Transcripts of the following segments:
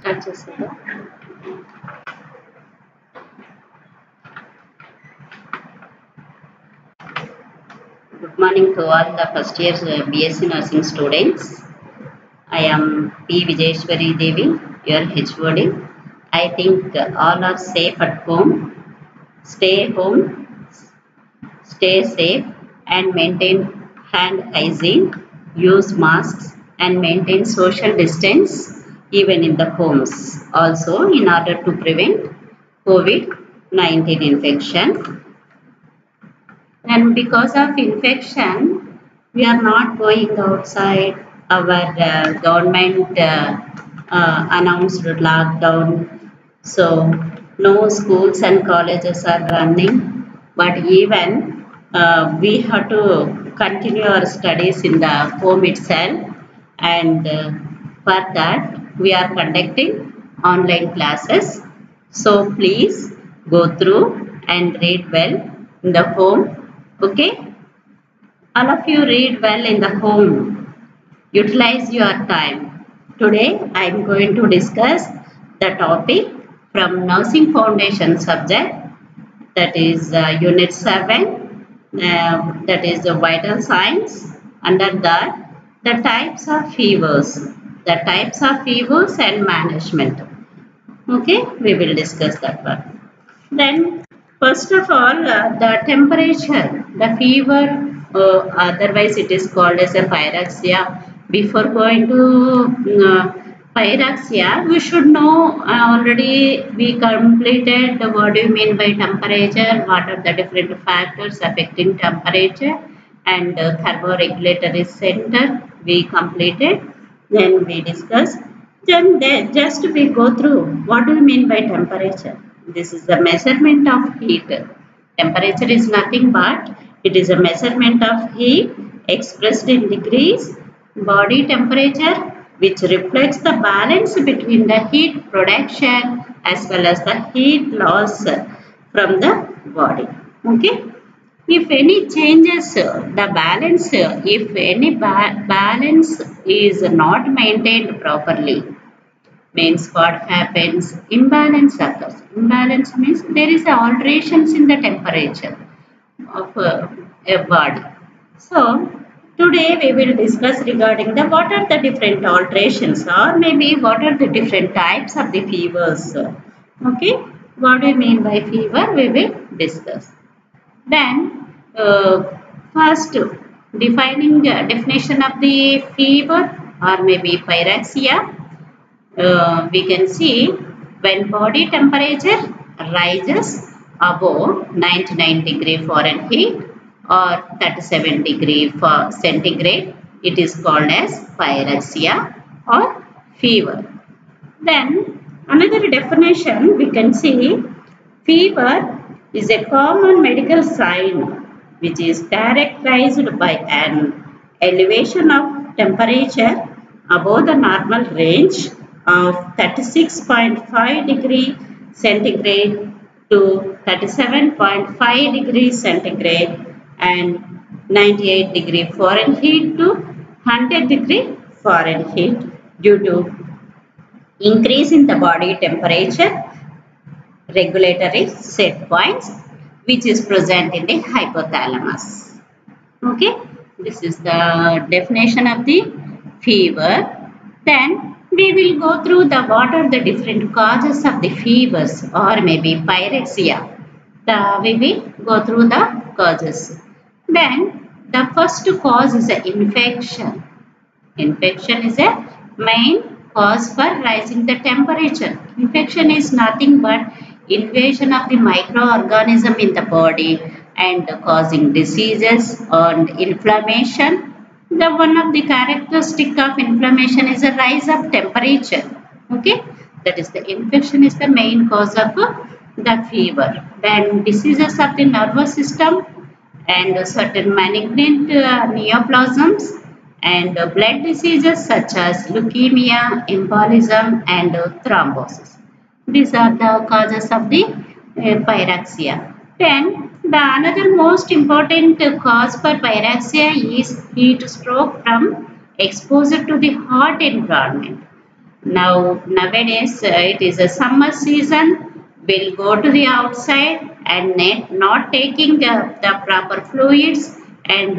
Start చేస్తుందా? Good morning to all the first year BSc nursing students. I am P. Vijayeshwari Devi, your HOD. I think all are safe at home. Stay home, stay safe, and maintain hand hygiene. Use masks and maintain social distance even in the homes. Also, in order to prevent COVID-19 infection. And because of infection, we are not going outside. Our government announced lockdown. So, no schools and colleges are running. But even we have to continue our studies in the home itself. And for that, we are conducting online classes. So, please go through and read well in the home. Okay, all of you read well in the home. Utilize your time. Today I am going to discuss the topic from Nursing Foundation subject, that is Unit 7, that is the Vital Signs. Under that, the types of fevers. The types of fevers and management. Okay, we will discuss that one. Then, first of all, the temperature, the fever, otherwise it is called as a pyrexia. Before going to pyrexia, we should know already we completed what do you mean by temperature, what are the different factors affecting temperature, and thermoregulatory center we completed. Then we discuss. Then just we go through what do you mean by temperature. This is the measurement of heat. Temperature is nothing but it is a measurement of heat expressed in degrees body temperature, which reflects the balance between the heat production as well as the heat loss from the body. Okay. If any changes the balance, if any balance is not maintained properly, means what happens? Imbalance occurs. Imbalance means there is alterations in the temperature of a body. So today we will discuss regarding the what are the different alterations, or maybe what are the different types of the fevers. Okay, what do you mean by fever? We will discuss. Then, first defining the definition of the fever or maybe pyrexia, we can see when body temperature rises above 99 degree Fahrenheit or 37 degree centigrade, it is called as pyrexia or fever. Then another definition we can see, fever is a common medical sign which is characterized by an elevation of temperature above the normal range of 36.5 degree centigrade to 37.5 degree centigrade and 98 degree Fahrenheit to 100 degree Fahrenheit due to increase in the body temperature regulatory set points which is present in the hypothalamus. Okay, this is the definition of the fever. Then we will go through the what are the different causes of the fevers or maybe pyrexia. We will go through the causes. Then the first cause is an infection. Infection is a main cause for rising the temperature. Infection is nothing but invasion of the microorganism in the body and causing diseases and inflammation. The one of the characteristic of inflammation is a rise of temperature. Okay, that is the infection is the main cause of the fever. Then diseases of the nervous system and certain malignant neoplasms and blood diseases such as leukemia, embolism and thrombosis. These are the causes of the pyrexia. Then the another most important cause for pyrexia is heat stroke from exposure to the hot environment. Now nowadays it is a summer season. We'll go to the outside and not taking the proper fluids, and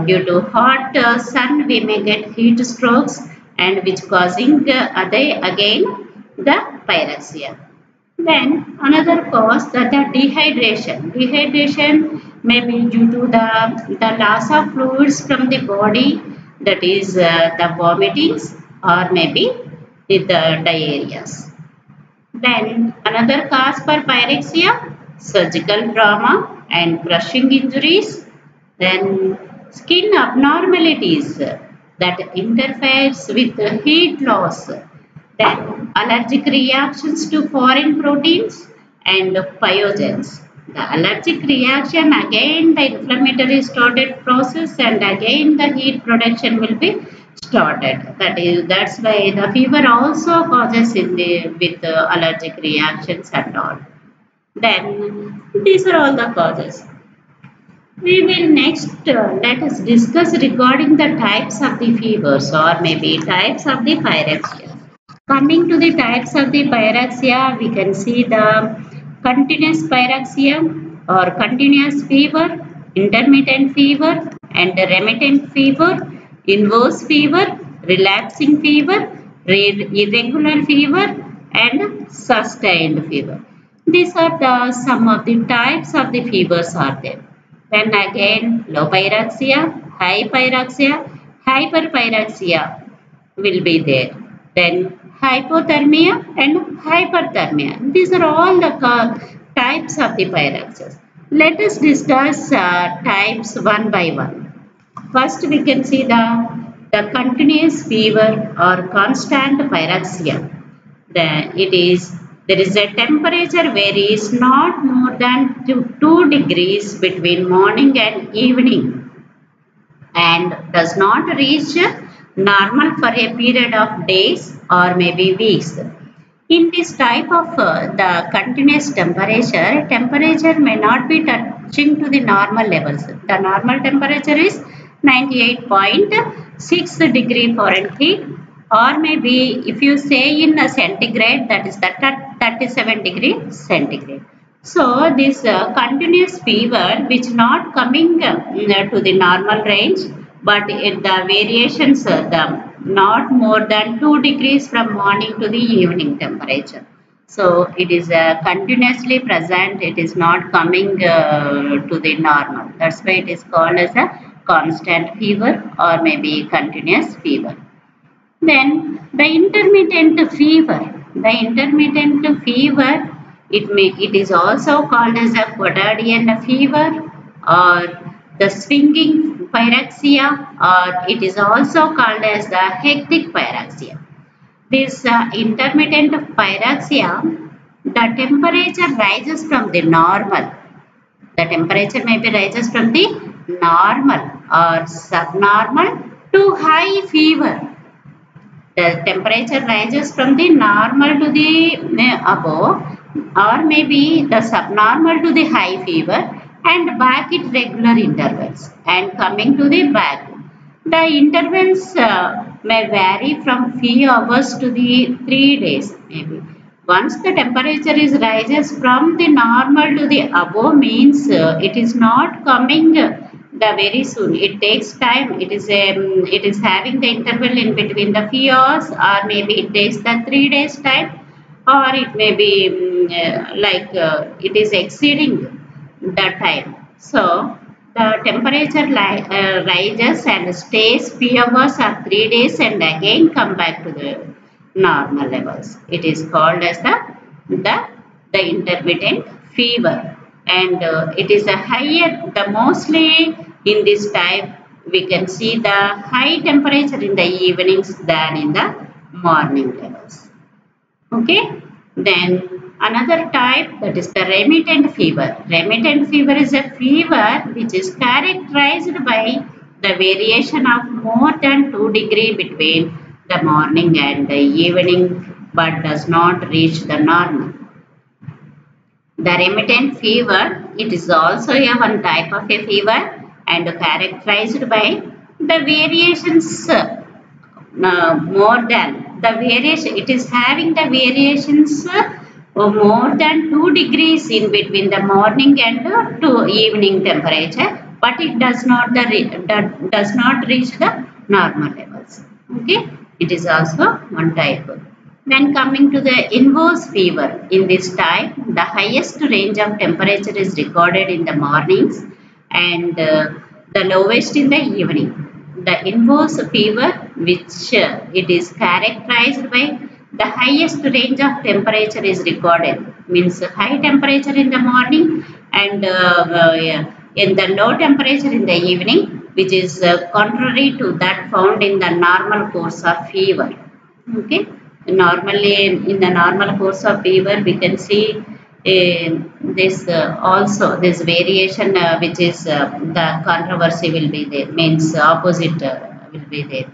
due to hot sun we may get heat strokes, and which causing again the pyrexia. Then another cause that the dehydration. Dehydration may be due to the loss of fluids from the body, that is the vomitings, or maybe with the diarrheas. Then another cause for pyrexia, surgical trauma and crushing injuries. Then skin abnormalities that interferes with the heat loss. Then allergic reactions to foreign proteins and pyrogens. The allergic reaction, again the inflammatory started process, and again the heat production will be started. That's why the fever also causes in the with allergic reactions and all. Then these are all the causes. We will next let us discuss regarding the types of the fevers, or maybe types of the pyrexia. Coming to the types of the pyrexia, we can see the continuous pyrexia or continuous fever, intermittent fever and remittent fever, inverse fever, relapsing fever, irregular fever and sustained fever. These are the some of the types of the fevers are there. Then again low pyrexia, high pyrexia, hyperpyrexia will be there. Then hypothermia and hyperthermia. These are all the types of the pyrexias. Let us discuss types one by one. First we can see the continuous fever or constant pyrexia. There is a temperature varies not more than 2 degrees between morning and evening, and does not reach normal for a period of days or maybe weeks. In this type of the continuous temperature may not be touching to the normal levels. The normal temperature is 98.6 degree Fahrenheit, or maybe if you say in a centigrade, that is the 37 degree centigrade. So this continuous fever which not coming to the normal range, but the variations not more than 2 degrees from morning to the evening temperature. So it is continuously present, it is not coming to the normal. That's why it is called as a constant fever or maybe continuous fever. Then the intermittent fever. The intermittent fever, it is also called as a quotidian fever or the swinging pyrexia, or it is also called as the hectic pyrexia. This intermittent pyrexia, the temperature rises from the normal. The temperature may be rises from the normal or subnormal to high fever. The temperature rises from the normal to the above, or maybe the subnormal to the high fever, and back at regular intervals, and coming to the back. The intervals may vary from few hours to the 3 days maybe. Once the temperature is rises from the normal to the above means it is not coming the very soon. It takes time. It is having the interval in between the few hours, or maybe it takes the 3 days time, or it may be it is exceeding the time. So the temperature rises and stays few hours or 3 days and again come back to the normal levels. It is called as the intermittent fever, and it is a higher, the mostly in this type we can see the high temperature in the evenings than in the morning levels. Okay, then another type, that is the remittent fever. Remittent fever is a fever which is characterized by the variation of more than 2 degrees between the morning and the evening, but does not reach the normal. The remittent fever, it is also a one type of a fever and characterized by the variations more than the variation, it is having the variations more than 2 degrees in between the morning and to evening temperature, but it does not reach the normal levels. Okay, it is also one type. Then coming to the inverse fever, in this type the highest range of temperature is recorded in the mornings and the lowest in the evening. The inverse fever, which it is characterized by the highest range of temperature is recorded, means high temperature in the morning and in the low temperature in the evening, which is contrary to that found in the normal course of fever. Okay, normally in the normal course of fever we can see this also this variation which is the controversy will be there, means opposite will be there,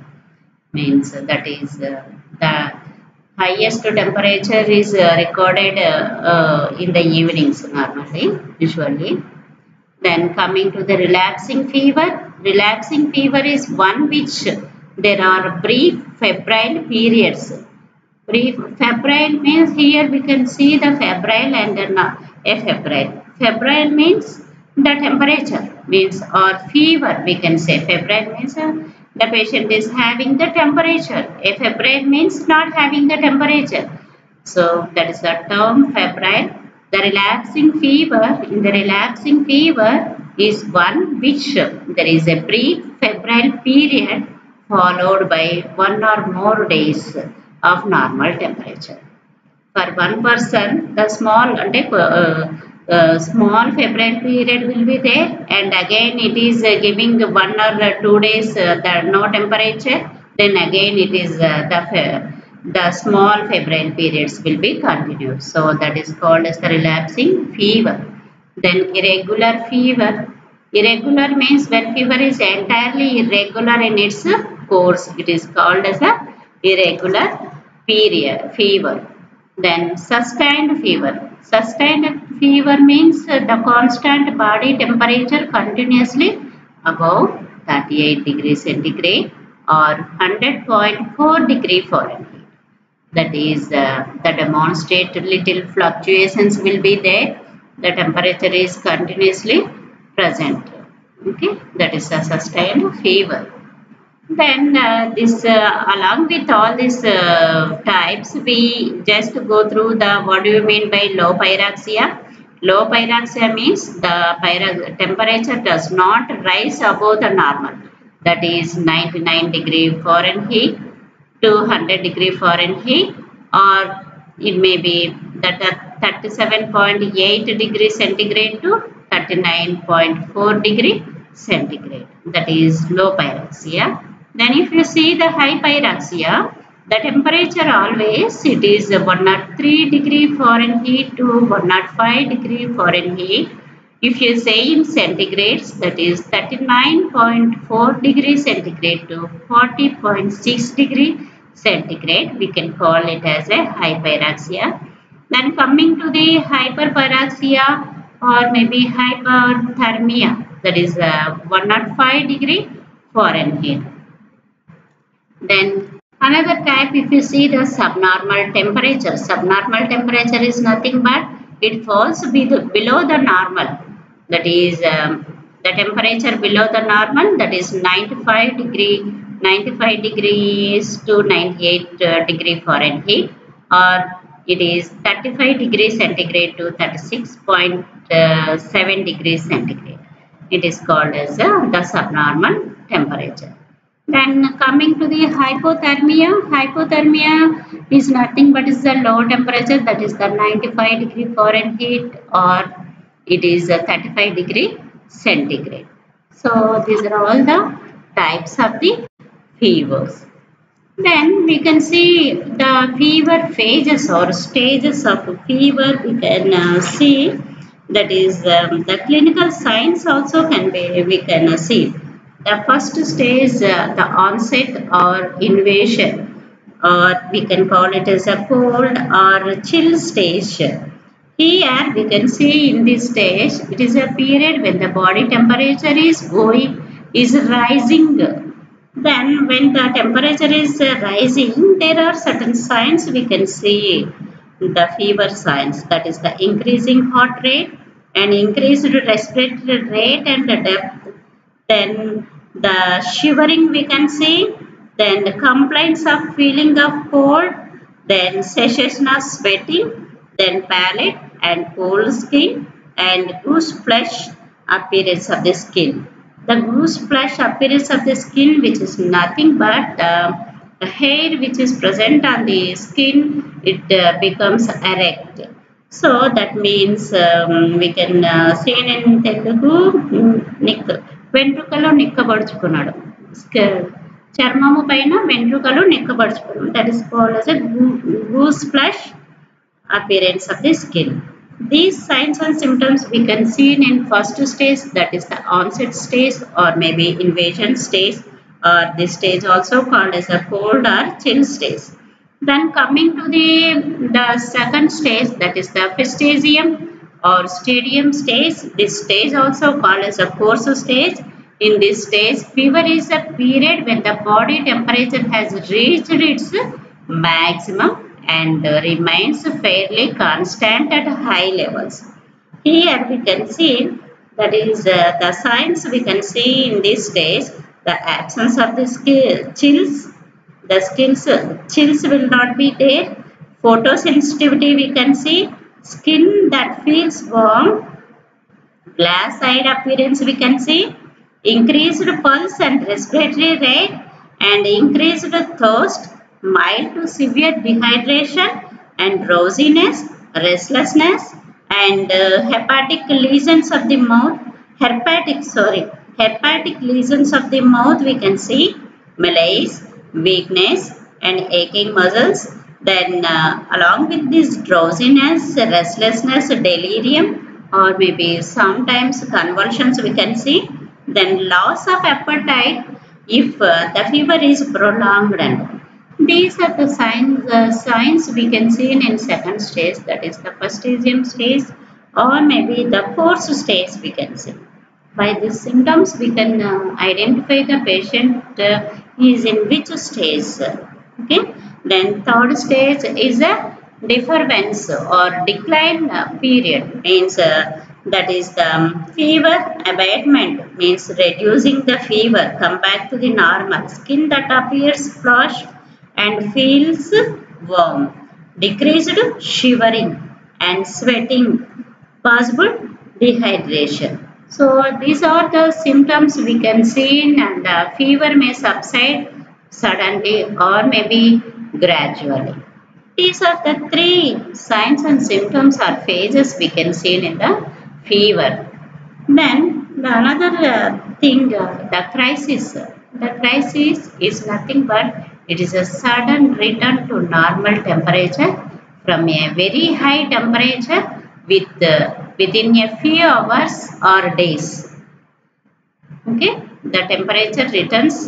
means that is the highest temperature is recorded in the evenings normally, usually. Then coming to the relaxing fever. Relaxing fever is one which there are brief febrile periods. Brief febrile means here we can see the febrile and afebrile. Febrile means the temperature, means or fever we can say. Febrile means the patient is having the temperature. Afebrile means not having the temperature. So that is the term febrile. The relaxing fever, in the relaxing fever is one which there is a brief febrile period followed by 1 or more days of normal temperature. For one person, the small small febrile period will be there, and again it is giving 1 or 2 days the no temperature. Then again it is the small febrile periods will be continued. So that is called as the relaxing fever. Then irregular fever. Irregular means when fever is entirely irregular in its course, it is called as a irregular fever. Then sustained fever. Sustained fever means the constant body temperature continuously above 38 degrees centigrade or 100.4 degree Fahrenheit. That is the demonstrate little fluctuations will be there. The temperature is continuously present. Okay, that is a sustained fever. Then along with all these types, we just go through the what do you mean by low pyroxia. Low pyroxia means the temperature does not rise above the normal, that is 99 degree Fahrenheit to 100 degree Fahrenheit, or it may be that 37.8 degree centigrade to 39.4 degree centigrade. That is low pyroxia. Then if you see the high pyroxia, the temperature always it is 103 degree Fahrenheit to 105 degree Fahrenheit. If you say in centigrades, that is 39.4 degree centigrade to 40.6 degree centigrade, we can call it as a high pyroxia. Then coming to the hyperpyroxia or maybe hyperthermia, that is 105 degree Fahrenheit. Then another type, if you see the subnormal temperature. Subnormal temperature is nothing but it falls below the normal. That is the temperature below the normal, that is 95 degrees to 98 degree Fahrenheit, or it is 35 degrees centigrade to 36.7 degrees centigrade. It is called as the subnormal temperature. Then coming to the hypothermia. Hypothermia is nothing but is the low temperature, that is the 95 degree Fahrenheit, or it is 35 degree centigrade. So these are all the types of the fevers. Then we can see the fever phases or stages of fever. We can see, that is the clinical signs also can be we can see. The first stage, the onset or invasion, or we can call it as a cold or chill stage. Here we can see in this stage, it is a period when the body temperature is rising Then when the temperature is rising, there are certain signs we can see, the fever signs, that is the increasing heart rate and increased respiratory rate and the depth. Then the shivering we can see, then the complaints of feeling of cold, then cessation of sweating, then pallid and cold skin and goose flesh appearance of the skin. The goose flesh appearance of the skin, which is nothing but the hair which is present on the skin, it becomes erect. So that means we can say in Telugu, nick వెంట్రుకలు నిక్కబడుచుకున్నాడు, చర్మము పైన వెంట్రుకలు నిక్కబడుచుకున్నాడు, that is called as a goose flesh appearance of the skin. These signs and symptoms we can see in first stage, that is the onset stage or maybe invasion stage, or this stage also called as a cold or chill stage. Then coming to the second stage, that is the fastigium or stadium stage. This stage also called as a coarse stage. In this stage, fever is a period when the body temperature has reached its maximum and remains fairly constant at high levels. Here we can see, that is the signs we can see in this stage, the absence of the chills, the chills will not be there, photosensitivity we can see, skin that feels warm, glass-eyed appearance we can see, increased pulse and respiratory rate and increased thirst, mild to severe dehydration and drowsiness, restlessness and hepatic lesions of the mouth, hepatic lesions of the mouth we can see, malaise, weakness and aching muscles. Then along with this drowsiness, restlessness, delirium or maybe sometimes convulsions we can see. Then loss of appetite if the fever is prolonged. And these are the signs we can see in second stage, that is the fastigium stage or maybe the fourth stage we can see. By these symptoms we can identify the patient is in which stage. Okay. Then third stage is a deference or decline period, means that is the fever abatement, means reducing the fever, come back to the normal, skin that appears flushed and feels warm, decreased shivering and sweating, possible dehydration. So these are the symptoms we can see, and the fever may subside suddenly or maybe gradually. These are the three signs and symptoms or phases we can see in the fever. Then the another thing, the crisis. The crisis is nothing but it is a sudden return to normal temperature from a very high temperature within a few hours or days. Okay, the temperature returns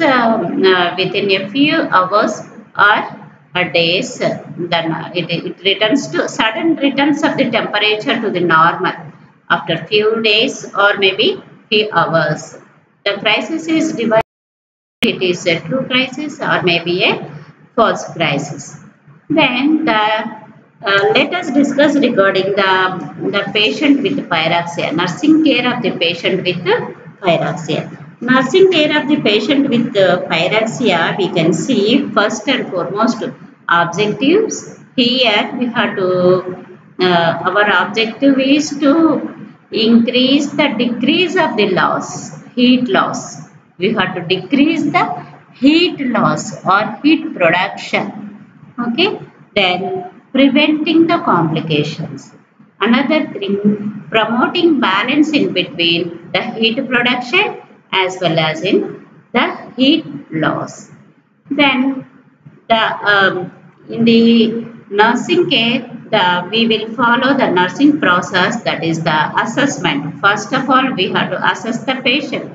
within a few hours or days. Then it returns to sudden returns of the temperature to the normal after few days or maybe few hours. The crisis is divided. It is a true crisis or maybe a false crisis. Then let us discuss regarding the patient with pyroxia, nursing care of the patient with pyroxia. Nursing care of the patient with pyroxia, we can see first and foremost objectives. Here we have to, our objective is to increase the decrease of the loss, heat loss. We have to decrease the heat loss or heat production. Okay. Then preventing the complications. Another thing, promoting balance in between the heat production as well as in the heat loss. Then in the nursing care, we will follow the nursing process, that is the assessment. First of all, we have to assess the patient.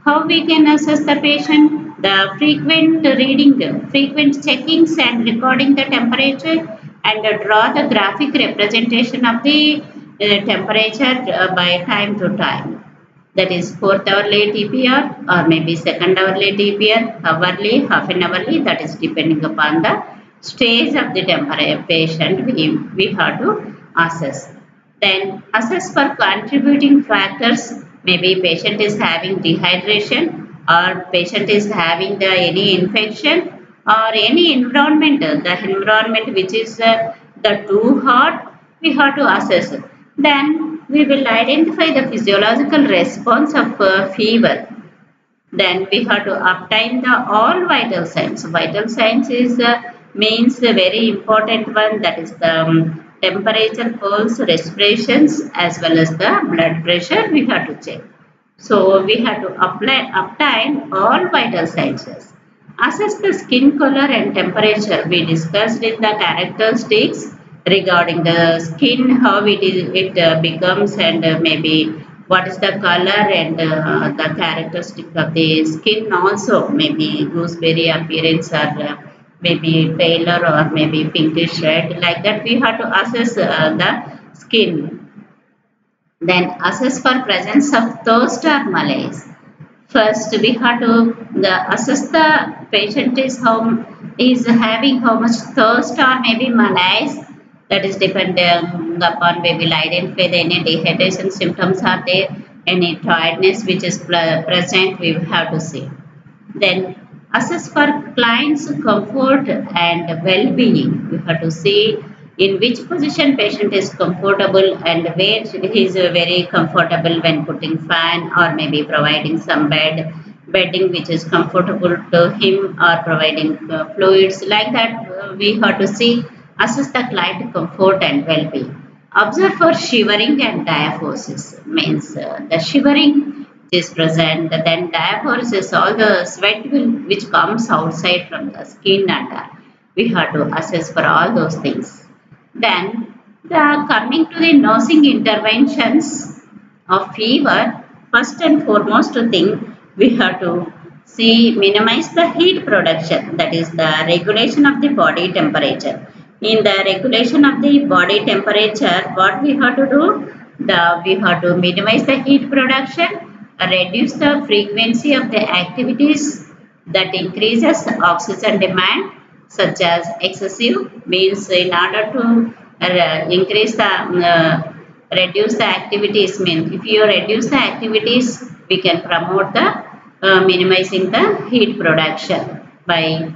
How we can assess the patient? The frequent reading, frequent checkings and recording the temperature, and draw the graphic representation of the temperature by time to time. that is fourth hourly TPR or maybe second hourly TPR, hourly, half an hourly, that is depending upon the stage of the temperature patient we have to assess. Then assess for contributing factors, maybe patient is having dehydration or patient is having any infection or any environment, the environment which is the too hot, we have to assess. Then we will identify the physiological response of fever. Then we have to obtain the all vital signs. Vital signs is means a very important one, that is the temperature, pulse, respirations as well as the blood pressure we have to check. So we have to obtain all vital signs. Assess the skin color and temperature. We discussed in the characteristics regarding the skin, how it becomes, and maybe what is the color and the characteristic of the skin also, maybe gooseberry appearance or maybe paler or maybe pinkish red, like that we have to assess the skin. Then assess for presence of thirst or malaise. First, we have to assess the patient is having how much thirst or maybe malaise. That is depending upon, we will identify any dehydration symptoms are there, any tiredness which is present, we have to see. Then assess for client's comfort and well-being. We have to see in which position patient is comfortable and where he is very comfortable when putting fan or maybe providing some bedding which is comfortable to him or providing fluids, like that we have to see, assess the client comfort and well-being. Observe for shivering and diaphoresis, means the shivering is present, then diaphoresis, all the sweat which comes outside from the skin, and we have to assess for all those things. Then coming to the nursing interventions of fever, first and foremost thing we have to see, minimize the heat production, that is the regulation of the body temperature. In the regulation of the body temperature, what we have to do? We have to minimize the heat production, reduce the frequency of the activities that increases oxygen demand, such as excessive, means in order to increase the reduce the activities, means if you reduce the activities, we can promote the minimizing the heat production by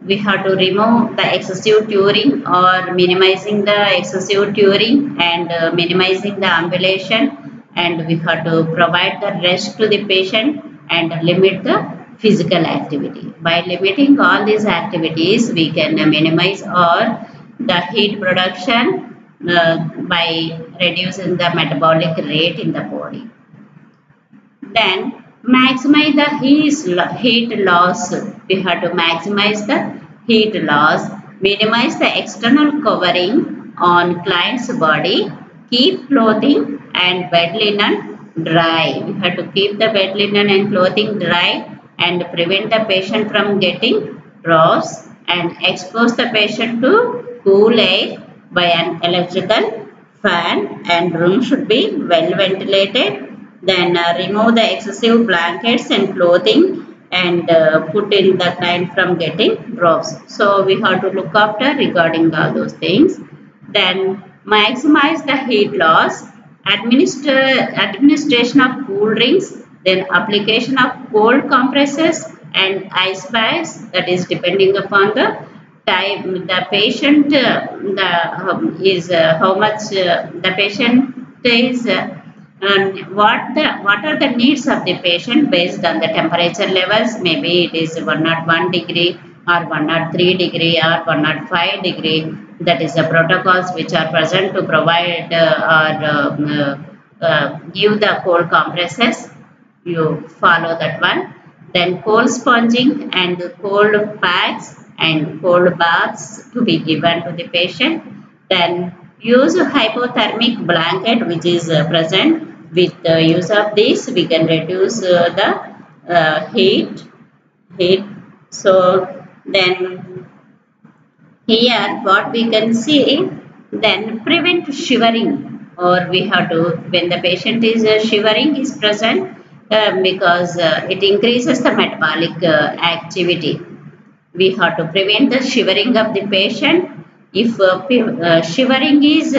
we have to remove the excessive touring or minimizing the excessive touring and minimizing the ambulation, and we have to provide the rest to the patient and limit the physical activity. By limiting all these activities, we can minimize or the heat production by reducing the metabolic rate in the body. Then maximize the heat loss. We have to maximize the heat loss, minimize the external covering on client's body, keep clothing and bed linen dry. We have to keep the bed linen and clothing dry and prevent the patient from getting draughts, and expose the patient to cool air by an electrical fan, and room should be well ventilated. Then remove the excessive blankets and clothing and put in the client from getting drops. So we have to look after regarding all those things. Then maximize the heat loss, administration of cool drinks, then application of cold compresses and ice bags, that is depending upon the time the patient is how much the patient is and what are the needs of the patient based on the temperature levels. Maybe it is 101 degree or 103 degree or 105 degree. That is the protocols which are present to provide give the cold compresses. You follow that one. Then cold sponging and cold packs and cold baths to be given to the patient. Then use hypothermic blanket which is present. With the use of this, we can reduce the heat. So then here what we can see, Then prevent shivering, or we have to, when the patient is shivering is present, because it increases the metabolic activity. We have to prevent the shivering of the patient. If shivering is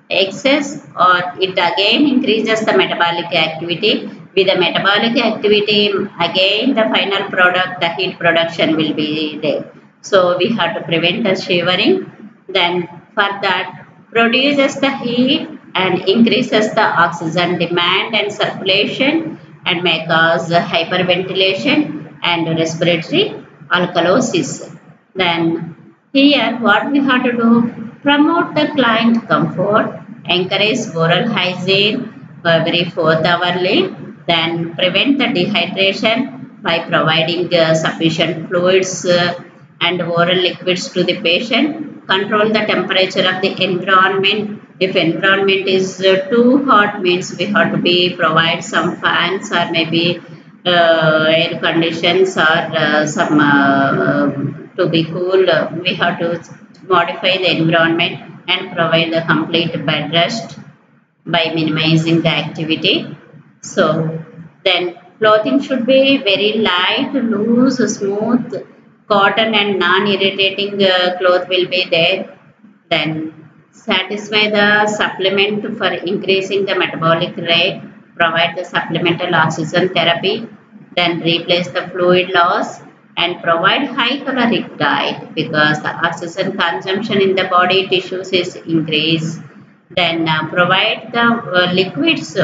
excess, or it again increases the metabolic activity. With the metabolic activity, again the final product, the heat production will be there. So we have to prevent the shivering. Then for that, produces the heat and increases the oxygen demand and circulation, and may cause hyperventilation and respiratory alkalosis. Then here what we have to do, promote the client comfort, encourage oral hygiene every 4th hourly, then prevent the dehydration by providing sufficient fluids and oral liquids to the patient, control the temperature of the environment. If environment is too hot, means we have to be provide some fans or maybe air conditions, or some to be cool. We have to modify the environment and provide the complete bed rest by minimizing the activity. So then clothing should be very light, loose, smooth, cotton and non-irritating cloth will be there. Then satisfy the supplement for increasing the metabolic rate, provide the supplemental oxygen therapy, then replace the fluid loss and provide high caloric diet, because the oxygen consumption in the body tissues is increased. Then provide the liquids.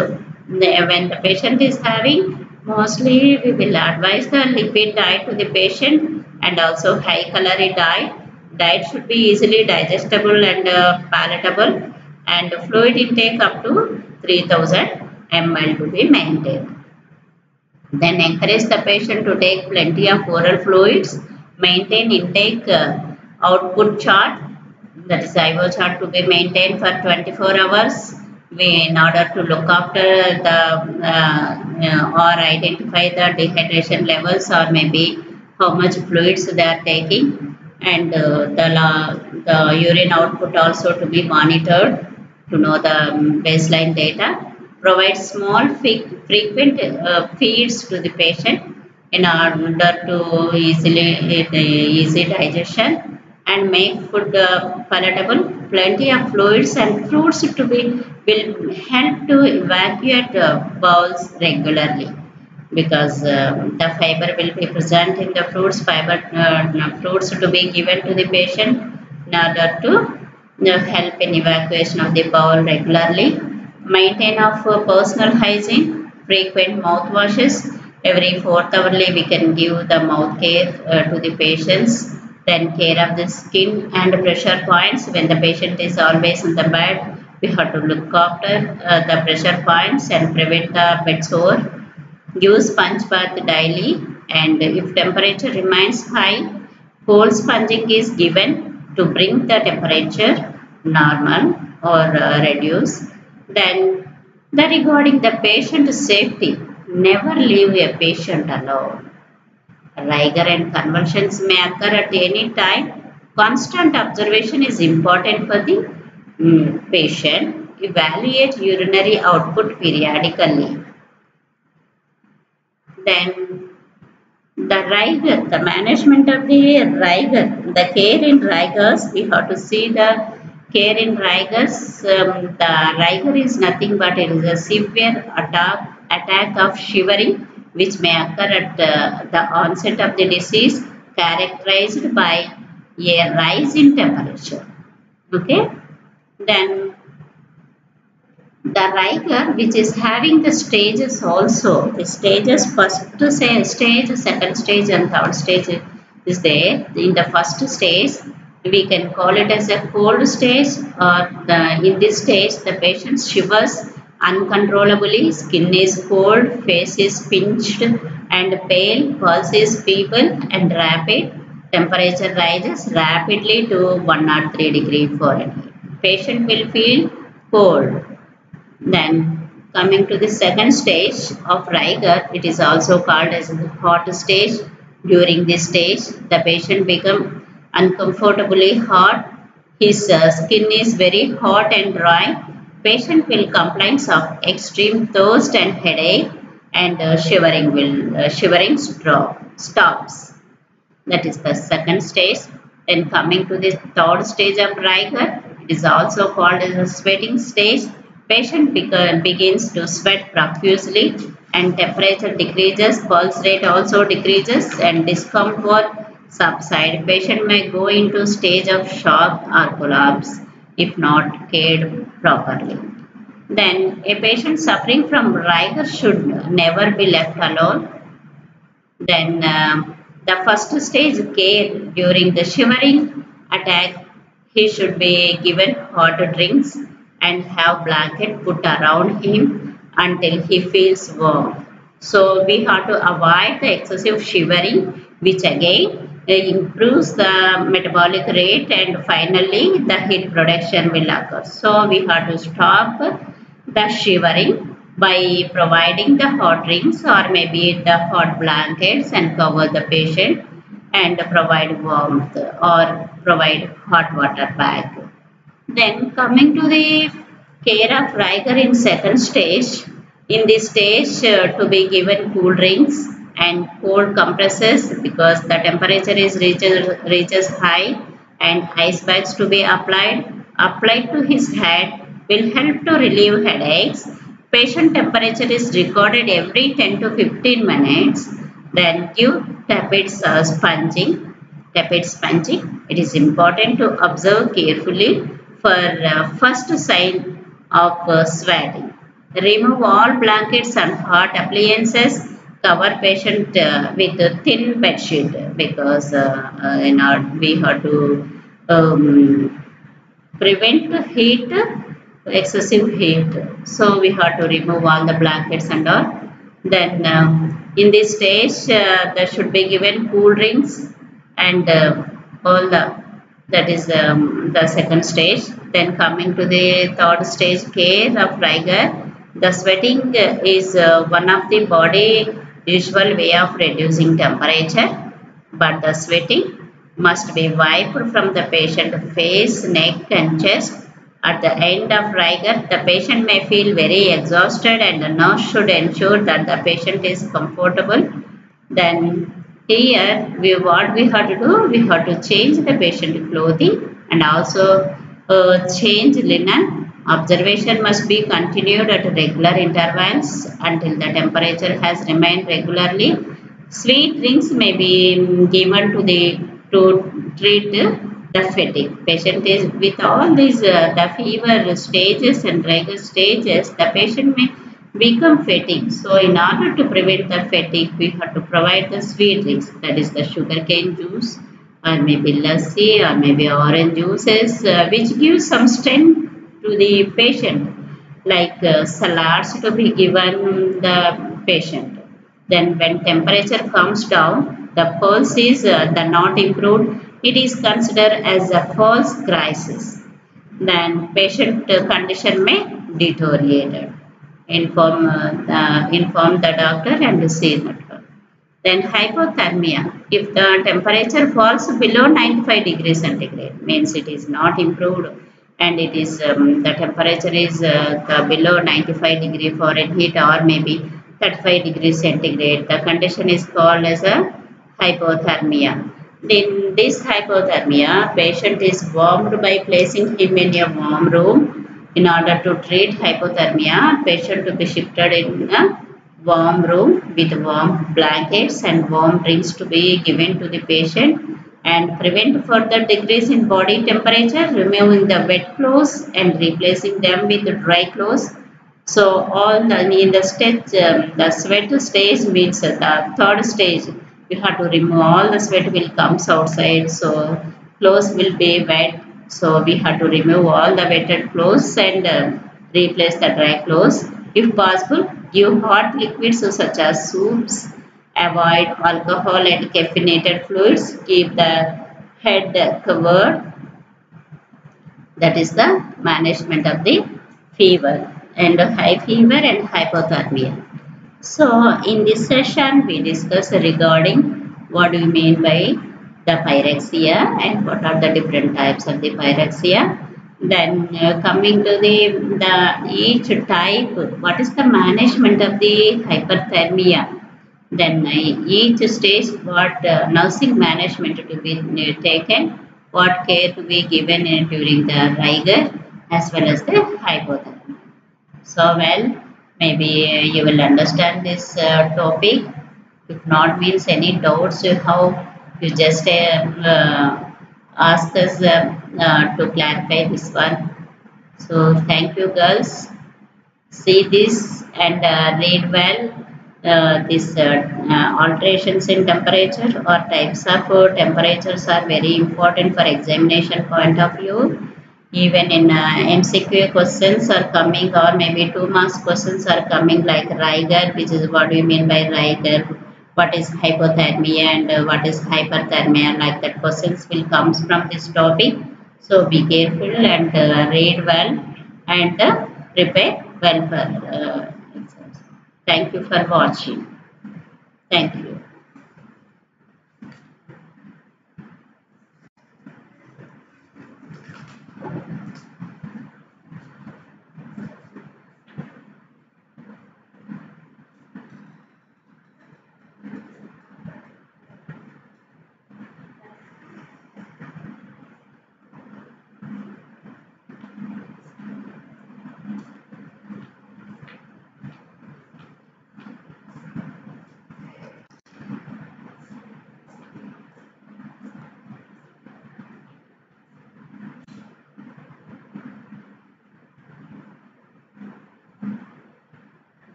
When the patient is having, mostly we will advise the liquid diet to the patient, and also high calorie diet. Diet should be easily digestible and palatable, and fluid intake up to 3000 ml to be maintained. Then encourage the patient to take plenty of oral fluids, maintain intake output chart, that is IO chart, to be maintained for 24 hours in order to look after the or identify the dehydration levels, or maybe how much fluids they are taking, and the urine output also to be monitored to know the baseline data. Provide small frequent feeds to the patient in order to easy digestion, and make food palatable. Plenty of fluids and fruits to be will help to evacuate bowels regularly, because the fiber will be present in the fruits. Fruits to be given to the patient in order to help in evacuation of the bowel regularly. Maintain of personal hygiene, frequent mouth washes. Every 4th hourly we can give the mouth care to the patients. Then care of the skin and pressure points. When the patient is always in the bed, we have to look after the pressure points and prevent the bed sore. Use sponge bath daily, and if temperature remains high, cold sponging is given to bring the temperature normal or reduce. Then regarding the patient safety, never leave a patient alone. Rigor and convulsions may occur at any time. Constant observation is important for the patient. Evaluate urinary output periodically. Then the rigor, the management of the rigor, the care in rigors, we have to see the care in rigors. The rigor is nothing but it is a severe attack of shivering, which may occur at the onset of the disease, characterized by a rise in temperature. Okay. Then the rigor, which is having the stages also, the stages, first stage, second stage and third stage is there. In the first stage, we can call it as a cold stage, or in this stage the patient shivers uncontrollably, skin is cold, face is pinched and pale, pulse is feeble and rapid, temperature rises rapidly to 103 degree Fahrenheit. Patient will feel cold. Then coming to the second stage of rigor, it is also called as the hot stage. During this stage, the patient becomes uncomfortably hot. his skin is very hot and dry, patient will complaints of extreme thirst and headache, and shivering stops. That is the second stage. Then coming to the third stage of rigor, it is also called as a sweating stage. Patient begins to sweat profusely and temperature decreases, pulse rate also decreases and discomfort subside. Patient may go into stage of shock or collapse if not cared properly. Then a patient suffering from rigor should never be left alone. Then the first stage care during the shivering attack, he should be given hot drinks and have blanket put around him until he feels warm. So we have to avoid the excessive shivering, which again improves the metabolic rate, and finally the heat production will occur. So we have to stop the shivering by providing the hot drinks or maybe the hot blankets and cover the patient and provide warmth or provide hot water bag. Then coming to the care of rigor in second stage, in this stage to be given cool drinks and cold compresses because the temperature is reaches high, and ice bags to be applied to his head will help to relieve headaches. Patient temperature is recorded every 10 to 15 minutes. Then give tepid sponging. It is important to observe carefully for first sign of sweating. Remove all blankets and hot appliances. Cover patient with a thin bed sheet because we have to prevent heat, excessive heat. So we have to remove all the blankets and all. Then in this stage there should be given cool drinks and all that is the second stage. Then coming to the third stage care of rigor, the sweating is one of the body usual way of reducing temperature, but the sweating must be wiped from the patient face, neck and chest. At the end of rigor, the patient may feel very exhausted and the nurse should ensure that the patient is comfortable. Then here what we have to do, we have to change the patient clothing and also change linen. Observation must be continued at regular intervals until the temperature has remained regularly. Sweet drinks may be given to treat the fatigue. Patient is with all these the fever stages and rigor stages, the patient may become fatigued. So in order to prevent the fatigue, we have to provide the sweet drinks, that is the sugarcane juice or maybe lassi or maybe orange juices, which gives some strength to the patient, like salads to be given the patient. Then when temperature comes down, the pulse is the not improved, it is considered as a false crisis. Then patient condition may deteriorate. Inform the doctor and see the doctor. Then hypothermia. If the temperature falls below 95 degrees centigrade, means it is not improved and it is the temperature is below 95 degree Fahrenheit or maybe 35 degrees centigrade. The condition is called as a hypothermia. In this hypothermia, patient is warmed by placing him in a warm room. In order to treat hypothermia, patient to be shifted in a warm room with warm blankets and warm drinks to be given to the patient, and prevent further decrease in body temperature, removing the wet clothes and replacing them with dry clothes. So all in the stage, the sweat stage means the third stage. We have to remove all the sweat will comes outside, so clothes will be wet. So we have to remove all the wetted clothes and replace the dry clothes. If possible, give hot liquids such as soups. Avoid alcohol and caffeinated fluids. Keep the head covered. That is the management of the fever and high fever and hypothermia. So in this session we discuss regarding what do we mean by the pyrexia and what are the different types of the pyrexia. Then coming to the each type, what is the management of the hyperthermia? Then each stage, what nursing management to be taken, what care to be given during the rigor as well as the hypothermia. So well, maybe you will understand this topic. If not, means any doubts you have, you just ask us to clarify this one. So thank you, girls. See this and read well. These alterations in temperature or types of temperatures are very important for examination point of view. Even in MCQ questions are coming, or maybe 2 marks questions are coming like Riger, which is what do you mean by Riger? What is hypothermia and what is hyperthermia? Like that questions will comes from this topic. So be careful and read well and prepare well for exams. Thank you for watching. Thank you.